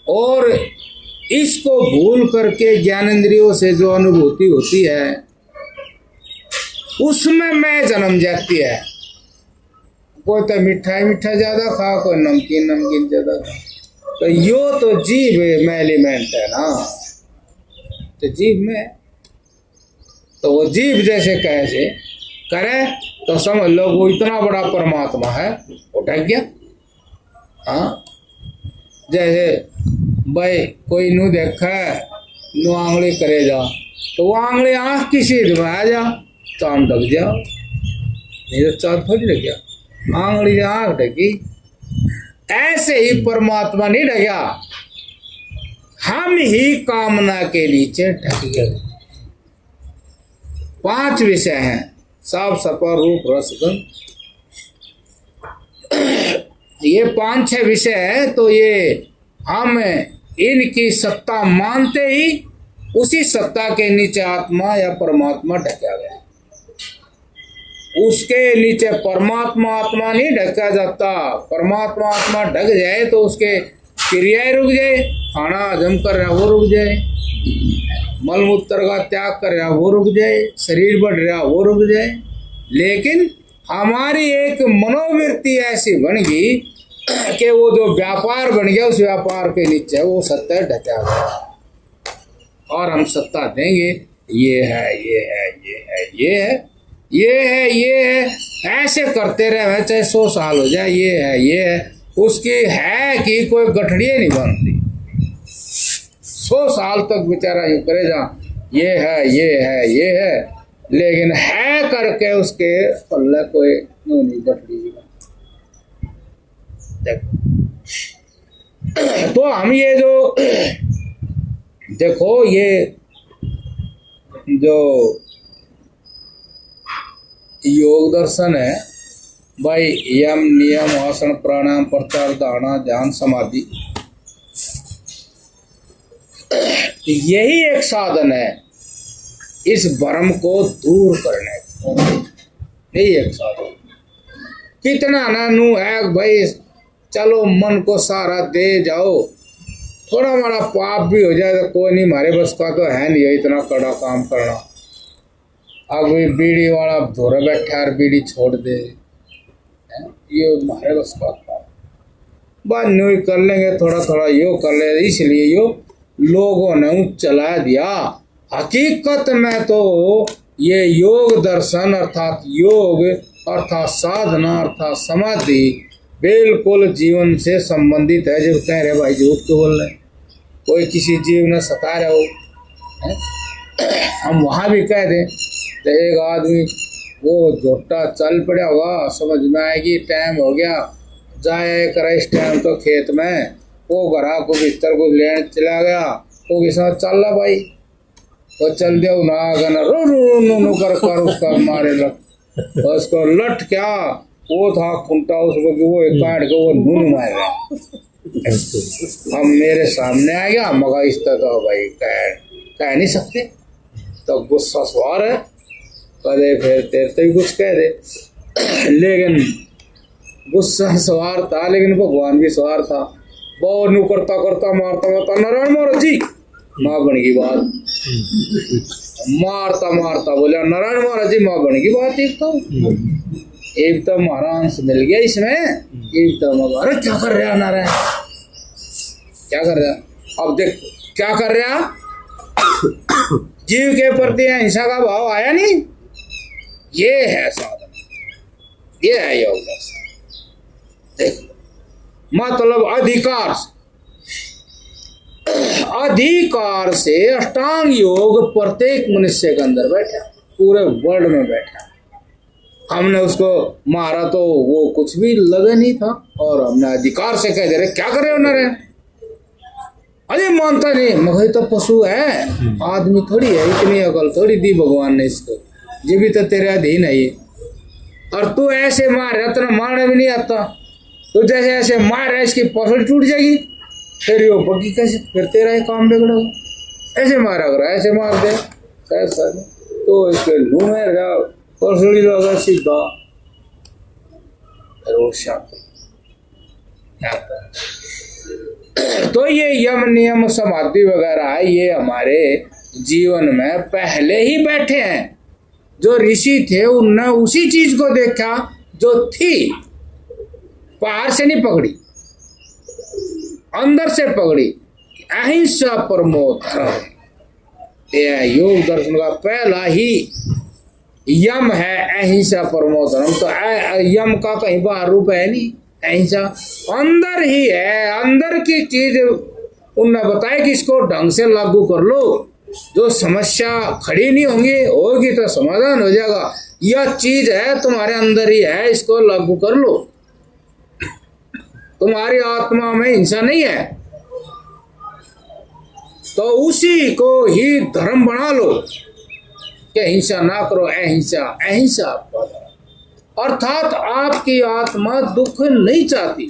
और इसको भूल करके ज्ञानेंद्रियों से जो अनुभूति होती है उसमें मैं जन्म जाती है। कोई तो मिठाई ज्यादा खा, कोई नमकीन ज्यादा खा। तो यो तो जीव में एलिमेंट है ना, तो जीव में, तो वो जीव जैसे कैसे करे तो समझ लो वो इतना बड़ा परमात्मा है, वो ढक गया। हाँ, जैसे भाई कोई नू देखा है, नू आंगली करे जा, तो वो आंगली आंख की सीध में आ जा, चांद ढक जाओ, नहीं तो चांद थोड़ी ढक गया, आंगली से आंख ढकी। ऐसे ही परमात्मा नहीं ढका, हम ही कामना के नीचे ढक गए। 5 विषय हैं, साफ सफा रूप रस गंध, ये 5-6 विषय है। तो ये हम इनकी सत्ता मानते ही उसी सत्ता के नीचे आत्मा या परमात्मा ढका गया। उसके नीचे परमात्मा आत्मा नहीं ढका जाता। परमात्मा आत्मा ढक जाए तो उसके क्रियाएं रुक जाए, खाना हजम कर रहा वो रुक जाए, मल मूत्र का त्याग कर रहा वो रुक जाए, शरीर बढ़ रहा वो रुक जाए। लेकिन हमारी एक मनोवृत्ति ऐसी बन गई कि वो जो व्यापार बन गया, उस व्यापार के नीचे वो सत्ता ढका गया और हम सत्ता देंगे ये है, ये है, ये है, ये है, ये है, ये है, ऐसे करते रहे चाहे 100 साल हो जाए, ये है, ये है। उसकी है कि कोई गठड़ी नहीं बनती। 100 साल तक बेचारा यूं करेगा, ये है, ये है, ये है, लेकिन है करके उसके पल्ले कोई नहीं गठड़ी भी बनती। देखो, तो हम ये जो देखो, ये जो योग दर्शन है भाई, यम नियम आसन प्राणायाम प्रत्याहार धारणा ध्यान समाधि, यही एक साधन है इस भ्रम को दूर करने का। यही एक साधन। कितना नानू है भाई, चलो मन को सहारा दे जाओ, थोड़ा बड़ा पाप भी हो जाए तो कोई नहीं, हमारे बस का तो है नहीं इतना कड़ा काम करना। अब बीड़ी वाला धोरा बैठा और बीड़ी छोड़ दे, ये हमारे बस का काम, बस न्यू कर लेंगे, थोड़ा थोड़ा यो कर ले। इसलिए यो लोगों ने चला दिया। हकीकत में तो ये योग दर्शन अर्थात योग अर्थात साधना अर्थात समाधि बिल्कुल जीवन से संबंधित है। जो कह रहे भाई झूठ क्यों बोल रहे, कोई किसी जीव ने सता रहे हो, हम वहाँ भी कह दें तो एक आदमी वो झोटा चल पड़ा होगा, समझ में आएगी टाइम हो गया, जाए कर इस टाइम तो खेत में, वो घरा को बिस्तर को लेने चला गया, वो के साथ चल रहा भाई, तो चल दिया ना गना रो रो नो नो कर उसका मारे लट, उसको लट क्या वो था खुंटा, उसको वो एक काट के वो नून मार रहा। हम मेरे सामने आ गया, मगा इस तरह भाई कह नहीं सकते, तो गुस्सा सवार है, कदे फिर तेरे तो ही कुछ कह दे। लेकिन गुस्सा सवार था, लेकिन भगवान भी सवार था। बहुत नू करता करता मारता मारता नारायण महाराज जी माँ बन गई बात, मारता मारता बोला नारायण महाराज जी माँ बन गई बात। एक तो हमारा अंश मिल गया इसमें, एक तो मगर अरे क्या कर रहा नारायण, क्या कर रहा, अब देख क्या कर रहा, जीव के प्रति अहिंसा का भाव आया नहीं, ये है साधन, ये है योग दर्शन। देखो मतलब अधिकार से अष्टांग योग प्रत्येक मनुष्य के अंदर बैठा, पूरे वर्ल्ड में बैठा। हमने उसको मारा तो वो कुछ भी लगा नहीं था, और हमने अधिकार से कह दे रहे क्या कर रहे हो नारायण, अरे मानता नहीं, मगर तो पशु है, आदमी थोड़ी है, इतनी अकल थोड़ी दी भगवान ने इसको, ये भी तो तेरे अधीन है ये, और तू ऐसे मार रहा, तेरा मारने भी नहीं आता, तो जैसे ऐसे मार रहा इसकी पकड़ टूट जाएगी, फिर यो बग्गी कैसे, फिर तेरा ही काम बिगड़ेगा। ऐसे मारा कर, ऐसे मार दे सर तो इसके लू में रहा पसड़ी लगा सीधा, तो ये यम नियम समाधि वगैरह है, ये हमारे जीवन में पहले ही बैठे हैं। जो ऋषि थे उनने उसी चीज को देखा जो थी, बाहर से नहीं पकड़ी, अंदर से पकड़ी, अहिंसा परमो धर्म। यह योग दर्शन का पहला ही यम है, अहिंसा परमो धर्म। तो यम का कहीं बाहर रूप है नहीं, अहिंसा अंदर ही है, अंदर की चीज उनने बताया कि इसको ढंग से लागू कर लो, जो समस्या खड़ी नहीं होगी तो समाधान हो जाएगा। यह चीज है तुम्हारे अंदर ही है, इसको लागू कर लो। तुम्हारी आत्मा में हिंसा नहीं है तो उसी को ही धर्म बना लो कि हिंसा ना करो, अहिंसा। अहिंसा आपका धर्म, अर्थात आपकी आत्मा दुख नहीं चाहती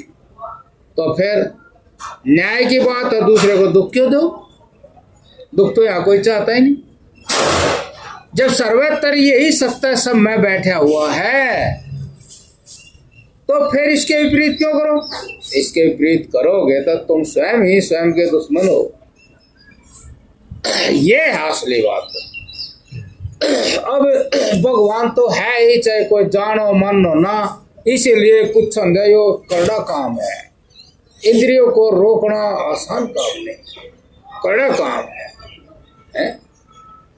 तो फिर न्याय की बात है, दूसरे को दुख क्यों दो? दुख तो यहाँ कोई चाहता ही नहीं। जब सर्वत्र यही सत्य सब में बैठा हुआ है तो फिर इसके विपरीत क्यों करो? इसके विपरीत करोगे तो तुम स्वयं ही स्वयं के दुश्मन हो। ये है असली बात। अब भगवान तो है ही, चाहे कोई जानो मानो ना, इसीलिए कुछ संदेह कड़ा काम है। इंद्रियों को रोकना आसान काम नहीं, कड़ा काम है?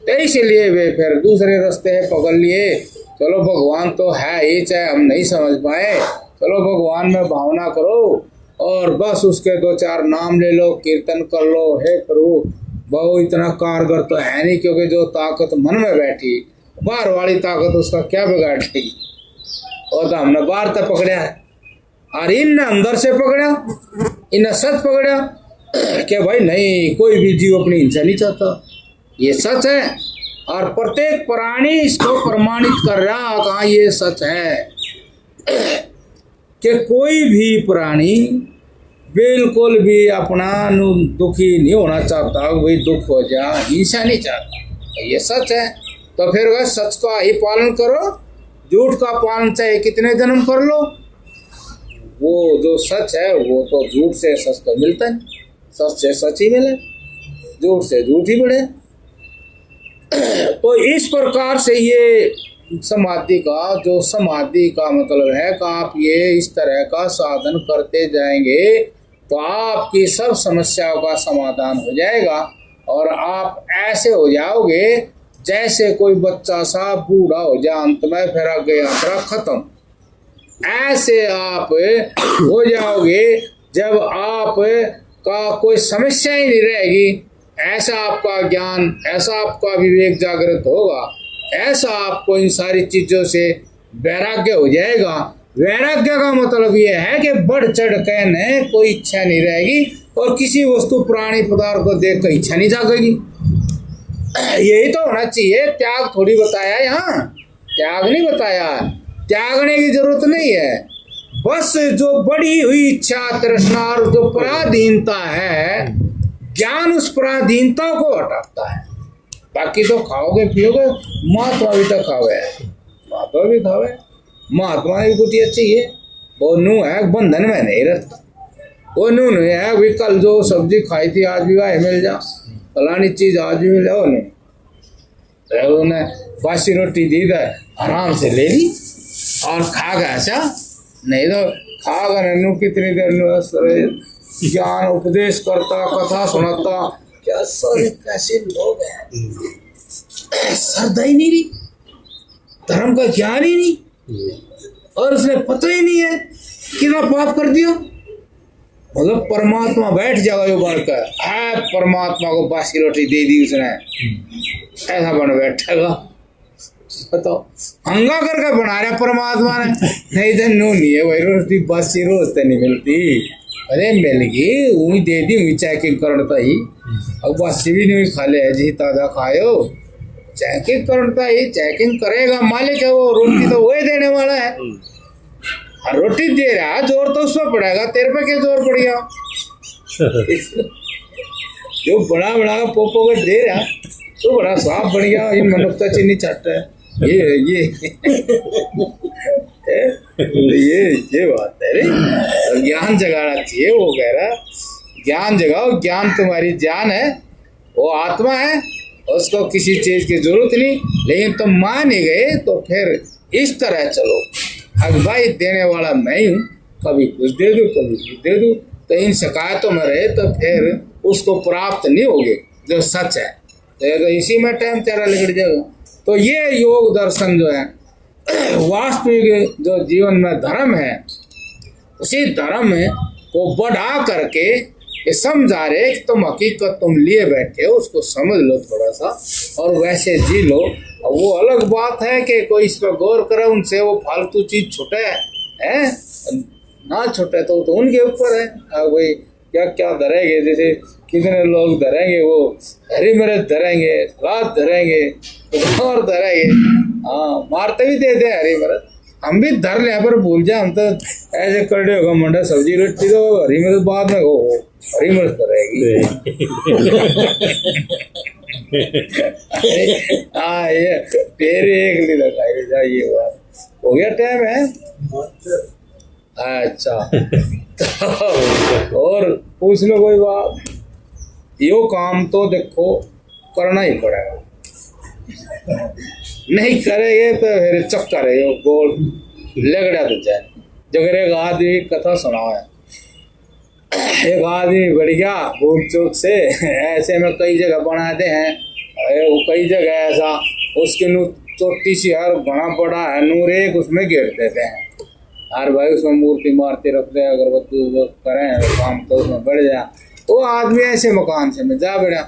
तो इसलिए वे फिर दूसरे रास्ते पकड़ लिए। चलो भगवान तो है ही, चाहे हम नहीं समझ पाए, चलो भगवान में भावना करो और बस उसके दो चार नाम ले लो, कीर्तन कर लो। हे प्रभु, बहु इतना कारगर तो है नहीं, क्योंकि जो ताकत मन में बैठी, बाहर वाली ताकत उसका क्या बिगाड़ेगी? और तो हमने बाहर तक पकड़ा है और इनने अंदर से पकड़ा, इनने सच पकड़ा कि भाई नहीं, कोई भी जीव अपनी हिंसा नहीं चाहता, ये सच है। और प्रत्येक प्राणी इसको प्रमाणित कर रहा, कहा ये सच है कि कोई भी प्राणी बिल्कुल भी अपना दुखी नहीं होना चाहता, वही दुख हो जा, हिंसा नहीं चाहता, ये सच है। तो फिर वह सच का ही पालन करो, झूठ का पालन चाहे कितने जन्म कर लो, वो जो सच है वो तो झूठ से सच तो मिलता नहीं, सच से सच ही मिले, झूठ से झूठ ही बढ़े। तो इस प्रकार से ये समाधि का मतलब है कि आप ये इस तरह का साधन करते जाएंगे तो आपकी सब समस्याओं का समाधान हो जाएगा और आप ऐसे हो जाओगे जैसे कोई बच्चा सा बूढ़ा हो जाए, अंत में फिर आगे यात्रा खत्म। ऐसे आप हो जाओगे जब आप का कोई समस्या ही नहीं रहेगी। ऐसा आपका ज्ञान, ऐसा आपका विवेक जागृत होगा, ऐसा आपको इन सारी चीजों से वैराग्य हो जाएगा। वैराग्य का मतलब यह है कि बढ़ चढ़ कहने कोई इच्छा नहीं रहेगी और किसी वस्तु प्राणी पदार्थ को देख कर इच्छा नहीं जागेगी। यही तो होना चाहिए। त्याग थोड़ी बताया यहाँ, त्याग नहीं बताया, त्यागने की जरूरत नहीं है। बस जो बढ़ी हुई इच्छा, तृष्णा और जो पराधीनता है, ज्ञान उस पराधीनता को हटाता है। बाकी तो खाओगे पियोगे, महात्मा भी तो खावे, महात्मा भी खावे, महात्मा ने भी कुछ अच्छी है, वो नू है बंधन में नहीं रहता, वो नू नहीं है भी कल जो सब्जी खाई थी आज भी वह मिल जा, फलानी चीज आज भी मिल जाओ नहीं, तो उन्हें बासी रोटी दी तो आराम से ले ली और खा गया। अच्छा नहीं तो खा गए नू कितनी देर ज्ञान उपदेश करता, कथा सुनाता, क्या सारे कैसे लोग हैं, श्रद्धा ही नहीं रही, धर्म का ज्ञान ही नहीं, और उसने पता ही नहीं है कितना पाप कर दिया। मतलब परमात्मा बैठ जाएगा जो बनकर, परमात्मा को बासी रोटी दे दी उसने, ऐसा बन बैठेगा। बताओ, हंगा करके बना रहा परमात्मा ने, नहीं तो नो नहीं है भाई, रोटी बासी रोज तो नहीं मिलती, अरे मिल गई वही दे दी, वही चेकिंग करता ही, अब बासी भी नहीं खा ले जी, ताजा खायो, चेकिंग करता ही, चेकिंग करेगा मालिक है, वो रोटी तो वही देने वाला है, रोटी दे रहा, जोर तो उस पर पड़ेगा, तेरे पे क्या जोर पड़ गया? जो बड़ा बड़ा पोपो को दे रहा तो बड़ा साफ बन गया, ये मनुक्ता चीनी चट है, ये बात है रे। ज्ञान जगाना चाहिए, वो कह रहा ज्ञान जगाओ, ज्ञान तुम्हारी जान है, वो आत्मा है, उसको किसी चीज की जरूरत नहीं, लेकिन तुम मान ही गए तो फिर इस तरह चलो, अगवाई देने वाला मैं हूँ, कभी कुछ दे दूँ कभी कुछ दे दूँ, तो इन शिकायतों में रहे तो फिर उसको प्राप्त नहीं होगी जो सच है, तो इसी में टाइम तेरा निकल जाएगा। तो ये योग दर्शन जो है वास्तविक जो जीवन में धर्म है, उसी धर्म को बढ़ा करके ये समझा रहे कि तुम हकीकत तुम लिए बैठे हो, उसको समझ लो थोड़ा सा और वैसे जी लो। वो अलग बात है कि कोई इस पर गौर करे, उनसे वो फालतू चीज छूटे है ना छूटे तो उनके ऊपर है। भाई क्या क्या धरेंगे, जैसे कितने लोग धरेंगे, वो हरी मिर्च धरेंगे, सलाद धरेंगे, और धरेंगे, हाँ मारते भी देते हैं हरी मिर्च, हम भी धर ले पर भूल जाए, हम तो ऐसे करने होगा मंडा सब्जी रोटी तो हरी मिर्च बाद में हो हरी मिर्च धरेगी। हाँ ये तेरे एक नहीं लगाई जा, ये बात हो गया, टाइम है अच्छा। और पूछ लो कोई बात। यो काम तो देखो करना ही पड़ेगा, नहीं करेंगे तो फिर चक्कर है यो गोल लगड़ा तो जाए। जगह एक आदमी कथा सुना है, एक आदमी बढ़ गया भूल चूक से, ऐसे में कई जगह बनाते हैं, कई जगह ऐसा उसकी नू चोटी सी हर घना बड़ा है, नूर एक उसमें घेर देते हैं, हर भाई उसमें मूर्ति मारते रखते हैं, अगरबत्ती करें काम तो उसमें बढ़ जाए। वो आदमी ऐसे मकान से में जा बढ़ा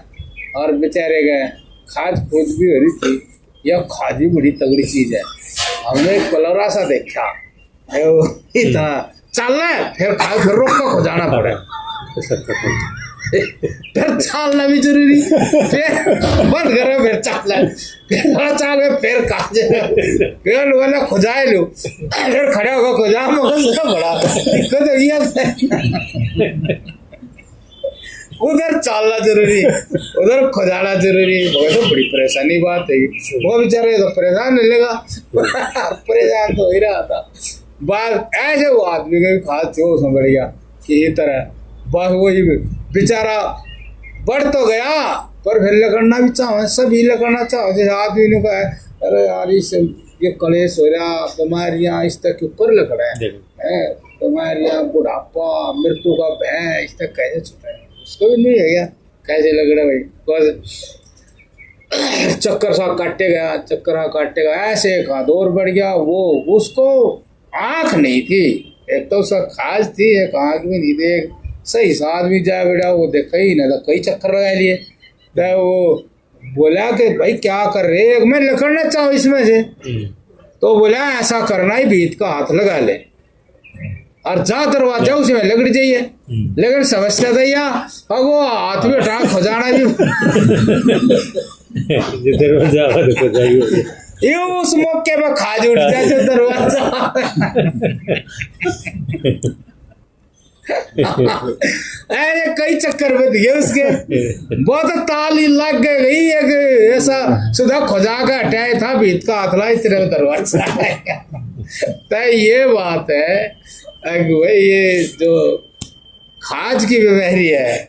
और बेचारे गए, खाद खुद भी हो रही थी, यह खाद भी बड़ी तगड़ी चीज है, हमने एक कलरा सा देखा इतना चल रहा है, फिर खाद फिर रोक को जाना पड़े, फिर चलना भी जरूरी, फिर बंद करे फिर चलना, फिर चाल फिर काजे, फिर लोग खुजाए लो, फिर खड़े होगा खुजा मगर बड़ा दिक्कत है ये, उधर चलना जरूरी, उधर खुजाना जरूरी, तो बड़ी परेशानी बात है। वो बेचारे तो परेशान नहीं लेगा, परेशान तो हो ही रहा था। बात ऐसे वो आदमी का भी खास थे, उसमें बढ़ गया कि ये तरह बस वही बेचारा बढ़ तो गया पर फिर लकड़ना भी चाहो, सभी लकड़ना चाहो। जैसे आदमी ने कहा अरे यार ये कलेश हो रहा, बीमारियां इस तक ऊपर लकड़ा है, बीमारियां बुढ़ापा मृत्यु का भय इस तक कैसे छुटा है, उसको भी नहीं है क्या कैसे लग रहा भाई, चक्कर सा काटेगा, चक्कर काटेगा, ऐसे एक हाथ और बढ़ गया। वो उसको आंख नहीं थी, एक तो उसका खाज थी, एक आंख भी नहीं थी, सही साथ भी जा बेटा वो देखा ही ना, तो कई चक्कर लगा लिए। तो वो बोला कि भाई क्या कर रहे, मैं लकड़ना चाहूँ इसमें से, तो बोला ऐसा करना ही भीत का हाथ लगा ले और जा दरवाजा उसी में लकड़ जाइए, लेकिन समस्या था या अब वो हाथ में उठा खजाना भी दरवाजा ये उस मौके पर खाज उठ जाते दरवाजा। ऐसे कई चक्कर बच गए उसके, बहुत ताली लग गई, एक ऐसा सुधा खोजा का हटाया था भीत का हाथ ला तेरे दरवाजा। तो ये बात है भाई, ये जो खाज की बीमारी है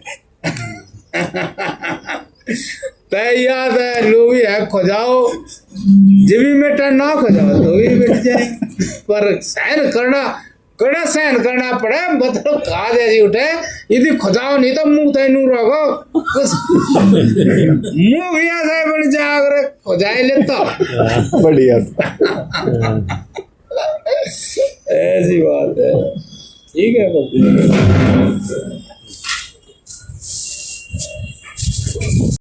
तय याद है लोग है खोजाओ जीवी मेटा ना खोजाओ तो भी मिट जाए, पर सहन करना सहन करना पड़े, मतलब खाज ऐसी उठे यदि खोजाओ नहीं तो मुंह तय नू रखो, मुंह भी ऐसा बन जाए अगर खोजाए लेता बढ़िया ऐसी बात है। ठीक है।